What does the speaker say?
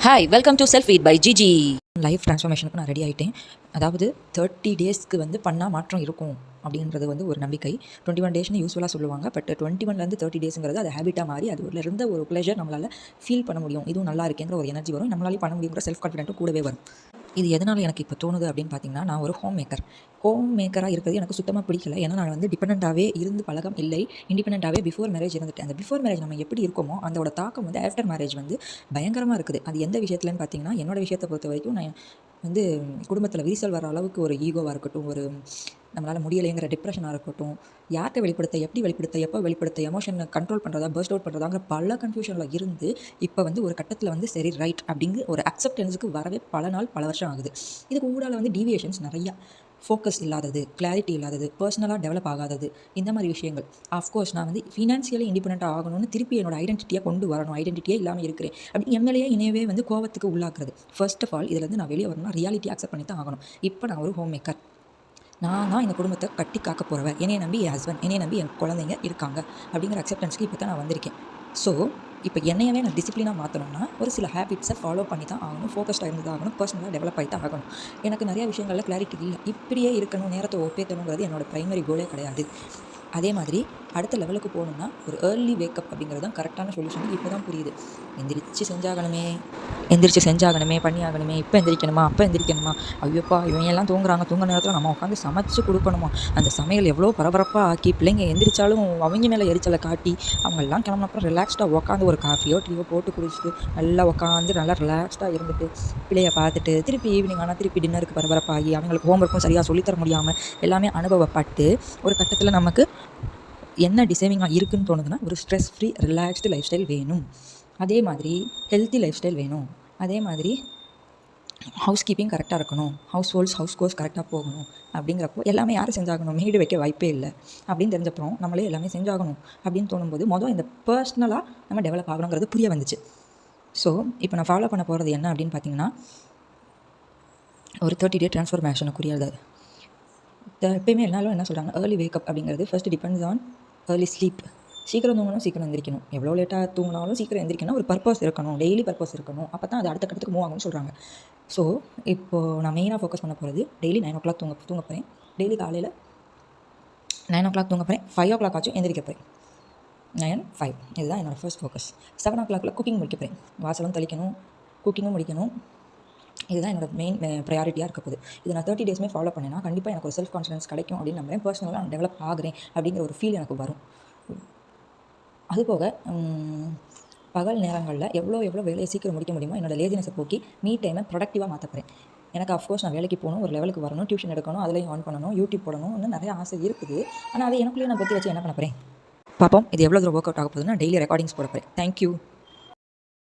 Hi welcome to self feed by GG. Life ட்ரான்ஸ்ஃபர்மேஷனுக்கு நான் ready ஆகிட்டேன். அதாவது 30 டேஸ்க்கு பண்ணால் மாற்றம் இருக்கும் அப்படின்றது ஒரு நம்பிக்கை. 21 டேஸ்னு யூஸ்வலாக சொல்லுவாங்க. பட் 21லேருந்து 30 டேஸுங்கிறது அது ஹேபிட்டாக மாறி அது இருந்த ஒரு ப்ளஷர் நம்மளால் ஃபீல் பண்ண முடியும். இதுவும் நல்லா இருக்கேங்கிற ஒரு எனர்ஜி வரும். நம்மளாலே பண்ண முடியுங்கிற செல்ஃப் கான்ஃபிடென்ட்டும் கூடவே வரும். இது எதனால் எனக்கு இப்போ தோணுது அப்படின்னு பார்த்தீங்கன்னா, நான் ஒரு ஹோம் மேக்கராக இருக்கிறது எனக்கு சுத்தமாக பிடிக்கல. ஏன்னா நான் டிபெண்ட்டாகவே இருந்து பழகம் இல்லை. இண்டிபெண்ட்டாகவே பிஃபோர் மேரேஜ் இருந்துட்டேன். அந்த பிஃபோர் மேரேஜ் நம்ம எப்படி இருக்கோமோ அதோட தாக்கம் ஆஃப்டர் மேரேஜ் பயங்கரமாக இருக்குது. அது எந்த விஷயத்துலன்னு பார்த்தீங்கன்னா, என்னோட விஷயத்தை பொறுத்த வரைக்கும் நான் குடும்பத்தில் விரிசல் வர அளவுக்கு ஒரு ஈகோவாக இருக்கட்டும், ஒரு நம்மளால் முடியலைங்கிற டிப்ரெஷனாக இருக்கட்டும், யார்கிட்ட வெளிப்படுத்த, எப்படி வெளிப்படுத்த, எப்போ வெளிப்படுத்த, எமோஷனை கண்ட்ரோல் பண்ணுறதா, பர்ஸ்ட் அவுட் பண்ணுறதாங்கிற பல கன்ஃபியூஷனில் இருந்து இப்போ ஒரு கட்டத்தில் சரி ரைட் அப்படிங்கிற ஒரு அக்செப்டன்ஸுக்கு வரவே பல நாள் பல வருஷம் ஆகுது. இதுக்கு ஊடால டீவியேஷன்ஸ் நிறையா, ஃபோக்கஸ் இல்லாதது, கிளாரிட்டி இல்லாதது, பர்சனலாக டெவலப் ஆகாதது, இந்த மாதிரி விஷயங்கள். ஆஃப்கோர்ஸ் நான் ஃபினான்ஷியலி இண்டிபெண்ட்டாக ஆகணும்னு திருப்பி என்னோட ஐடென்டிட்டியாக கொண்டு வரணும். ஐடென்டிட்டியே இல்லாமல் இருக்கிறேன் அப்படி எம்எல்ஏ இணையவே கோவத்துக்கு உள்ளாக்குறது. ஃபர்ஸ்ட் ஆஃப் ஆல் இதில் நான் வெளியே வரணும்னா ரியாலிட்டி அக்செப்ட் பண்ணி தான் ஆகணும். இப்போ நான் ஒரு ஹோம் மேக்கர். நான் தான் இந்த குடும்பத்தை கட்டி காக்க போகிறவன். என்னையை நம்பி என் ஹஸ்பண்ட், என்னையை நம்பி என் குழந்தைங்க இருக்காங்க அப்படிங்கிற அக்செப்டன்ஸ்க்கு இப்போ தான் நான் வந்திருக்கேன். ஸோ இப்போ என்னையவே நான் டிசிப்ளினாக மாற்றணும்னா ஒரு சில ஹேபிட்ஸை ஃபாலோ பண்ணி தான் ஆகணும். ஃபோக்கஸ்டாக இருந்து தான் ஆகணும். பர்சனலாக டெவலப் ஆகி தான் ஆகணும். எனக்கு நிறையா விஷயங்களில் கிளாரிட்டி இல்லை. இப்படியே இருக்கணும், நேரத்தை ஒப்பேற்றணுங்கிறது என்னோடய ப்ரைமரி கோலே கிடையாது. அதே மாதிரி அடுத்த லெவலுக்கு போகணுன்னா ஒரு ஏர்லி வேக்கப் அப்படிங்கிறது தான் கரெக்டான சொல்யூஷன். இப்போ தான் புரியுது. எந்திரிச்சு செஞ்சாகணுமே, பண்ணியாகணுமே, இப்போ எந்திரிக்கணுமா, அப்போ எந்திரிக்கணுமா, ஐயோப்பா இவங்கெல்லாம் தூங்குறாங்க, தூங்க நேரத்தில் நம்ம உட்காந்து சமைச்சு கொடுக்கணுமா, அந்த சமையல் எவ்வளோ பரபரப்பாக ஆக்கி பிள்ளைங்க எந்திரிச்சாலும் அவங்க மேலே எரிச்சலை காட்டி அவங்கெல்லாம் கிளம்புனப்புறம் ரிலாக்ஸ்டாக உட்காந்து ஒரு காஃபியோ டீயோ போட்டு குடிச்சிட்டு நல்லா உட்காந்து நல்லா ரிலாக்ஸ்டாக இருந்துட்டு பிள்ளையை பார்த்துட்டு திருப்பி ஈவினிங் ஆனால் திருப்பி டின்னருக்கு பரபரப்பாகி அவங்களுக்கு ஹோம்ஒர்க்கும் சரியாக சொல்லித்தர முடியாமல் எல்லாமே அனுபவப்பட்டு ஒரு கட்டத்தில் நமக்கு என்ன டிசைவிங்காக இருக்குதுன்னு தோணுதுன்னா ஒரு stress free relaxed life style வேணும். அதே மாதிரி ஹெல்த்தி லைஃப் ஸ்டைல் வேணும். அதே மாதிரி ஹவுஸ் கீப்பிங் கரெக்டாக இருக்கணும். ஹவுஸ் கோர்ஸ் கரெக்டாக போகணும். அப்படிங்கிறப்போ எல்லாமே யாரும் செஞ்சாகணும், மேடு வைக்க வாய்ப்பே இல்லை அப்படின்னு தெரிஞ்சப்பறம் நம்மளே எல்லாமே செஞ்சாகணும் அப்படின்னு தோணும்போது இந்த பர்சனலாக நம்ம டெவலப் ஆகணுங்கிறது புரிய வந்துச்சு. ஸோ இப்போ நான் ஃபாலோ பண்ண போகிறது என்ன அப்படின்னு பார்த்தீங்கன்னா, ஒரு 30 டே ட்ரான்ஸ்ஃபர்மேஷனுக்குரியது. எப்பயுமே எல்லாரும் என்ன சொல்கிறாங்க, ஏர்லி வேக்கப் அப்படிங்கிறது first depends on early sleep. சீக்கிரம் தூங்கணும், சீக்கிரம் எந்திரிக்கணும். எவ்வளோ லேட்டாக தூங்கினாலும் சீக்கிரம் எந்திரிக்கணும். ஒரு பர்பஸ் இருக்கணும், டெய்லி பர்பஸ் இருக்கணும். அப்போ தான் அது அடுத்த கட்டத்துக்கு மூவ் ஆகும்னு சொல்கிறாங்க. ஸோ இப்போது நான் மெயினாக ஃபோக்கஸ் பண்ண போகிறது டெய்லி 9 o'clock தூங்க போகிறேன். டெய்லி காலையில் 9 o'clock தூங்க போகிறேன். 5 o'clock ஆச்சும் எந்திரிக்க போகிறேன். 9, 5 இதுதான் என்னோடய ஃபர்ஸ்ட் ஃபோக்கஸ். 7 o'clock குக்கிங் முடிக்க போகிறேன். வாசலும் தெளிக்கணும், குக்கிங்கும் முடிக்கணும். இதுதான் என்னோட மெயின் ப்ரையாரிட்டியாக இருக்க போகுது. இதை நான் 30 டேஸுமே ஃபாலோ பண்ணேன்னா கண்டிப்பாக எனக்கு ஒரு செல்ஃப் கான்ஃபிடன்ஸ் கிடைக்கும் அப்படின்னு நம்புறேன். பர்சனலாக நான் டெவலப் ஆகிறேன் அப்படிங்கிற ஒரு ஃபீல் எனக்கு வரும். அதுபோக பகல் நேரங்களில் எவ்வளோ வேலையை சீக்கிரம் முடிக்க முடியுமோ என்னோடய லேசினஸை போக்கி டைமை ப்ரொடக்டிவாக மாற்ற போகிறேன். எனக்கு அஃப்கோர்ஸ் நான் வேலைக்கு போகணும், ஒரு லெவலுக்கு வரணும், டியூஷன் எடுக்கணும், அதுலேயும் ஆன் பண்ணணும், யூடியூப் போடணும், இன்னும் நிறைய ஆசை இருக்குது. ஆனால் அதை எனக்குள்ளேயே நான் பற்றி வச்சு என்ன பண்ண போகிறேன் பார்ப்போம். இது எவ்வளோ தூரம் ஒர்க் அவுட் ஆக போகுதுன்னு டெய்லி ரெக்கார்டிங்ஸ் போட போகிறேன். தேங்க்யூ.